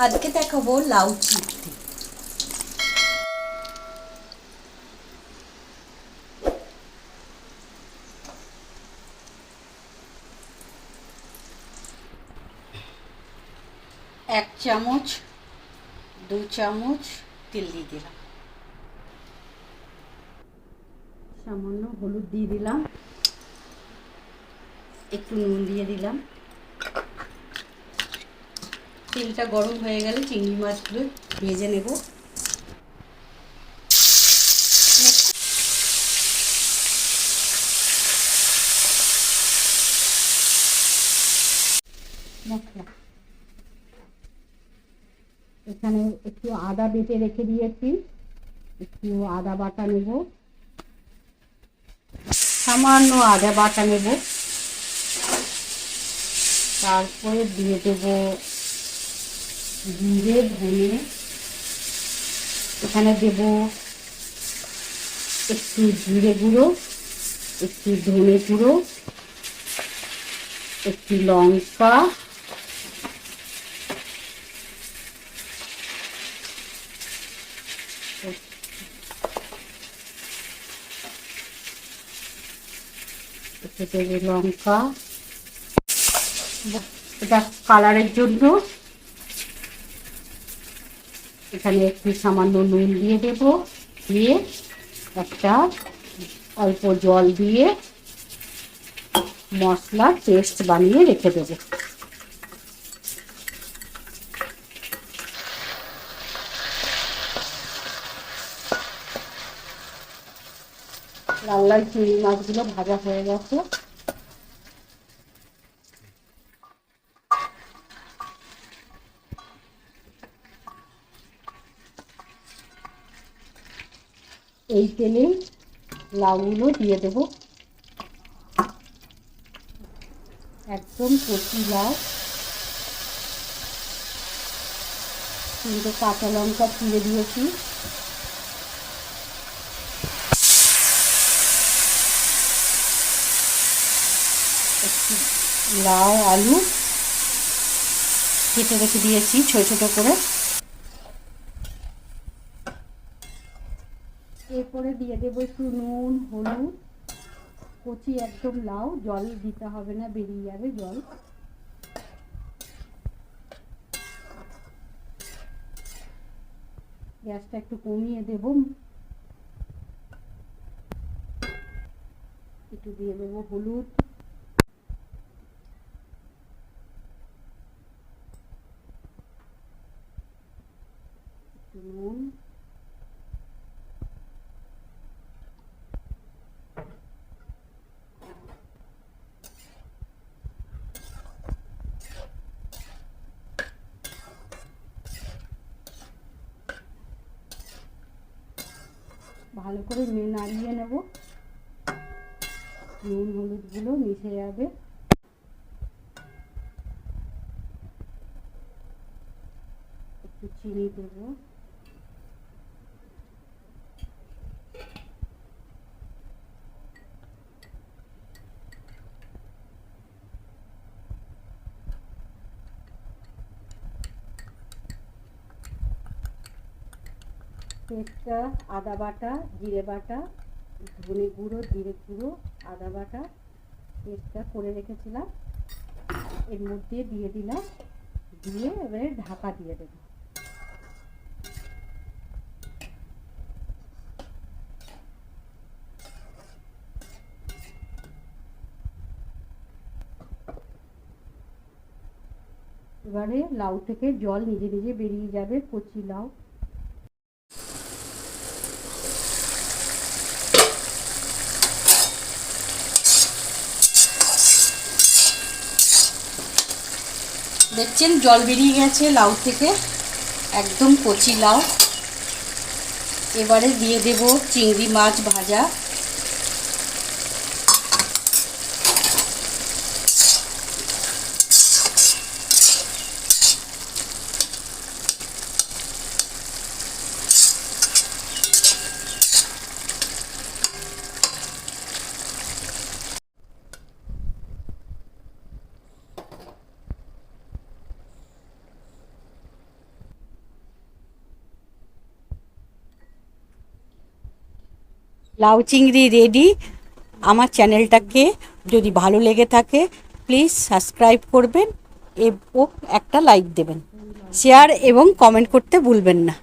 আজকে দেখাবো লাউ চিংড়ি। এক চামচ 2 চামচ তেল দিয়ে দিলাম, সামান্য হলুদ দিয়ে দিলাম, একটু নুন দিয়ে দিলাম। তেলটা গরম হয়ে গেলে চিংড়ি মাছগুলো ভেজে নেব। মশলা এখানে একটু আদা বেটে রেখে দিয়েছি, একটু আদা বাটা নেব, সামান্য আদা বাটা নেব। তারপরে দিয়ে দেব জিরে ধনে, এখানে দেব একটু জিরে গুঁড়ো, একটু ধনে গুঁড়ো, একটু লঙ্কা, একটু দেব লঙ্কা, এটা কালারের জন্য। এখানে একটু সামান্য নুন দিয়ে দেব, দিয়ে একটা অল্প জল দিয়ে মশলা পেস্ট বানিয়ে রেখে দেব। লাল লাল চিংড়ি মাছগুলো ভাজা হয়ে গেছে। এই তেলে লাউগুলো দিয়ে দেব, একদম কচি লাউ। 3টে কাঁচা লঙ্কা চিড়ে দিয়েছি, একটু লাউ আলু কেটে রেখে দিয়েছি ছোট ছোট করে। এরপরে দিয়ে দেবো একটু নুন হলুদ, কচি একদম লাউ, জল দিতে হবে না, বেরিয়ে যাবে জল। গ্যাসটা একটু কমিয়ে দেব, একটু দিয়ে দেবো হলুদ, একটু নুন, ভালো করে নাড়িয়ে নেব, নুন হলুদগুলো মিশে যাবে। একটু চিনি দেবো, পেস্টটা আদা বাটা জিরে বাটা ধনে গুঁড়ো জিরে গুঁড়ো আদা বাটা পেস্টটা করে রেখেছিলাম, এর মধ্যে দিয়ে দিলাম, দিয়ে এবারে ঢাকা দিয়ে দেব। এবারে লাউ থেকে জল নিজে নিজে বেরিয়ে যাবে, কচি লাউ। দেখছেন জল বেরিয়ে গেছে লাউ থেকে, একদম কচি লাউ। এবারে দিয়ে দেব চিংড়ি মাছ ভাজা, লাউ চিংড়ি রেডি। আমার চ্যানেলটাকে যদি ভালো লেগে থাকে প্লিজ সাবস্ক্রাইব করবেন এবং একটা লাইক দেবেন, শেয়ার এবং কমেন্ট করতে ভুলবেন না।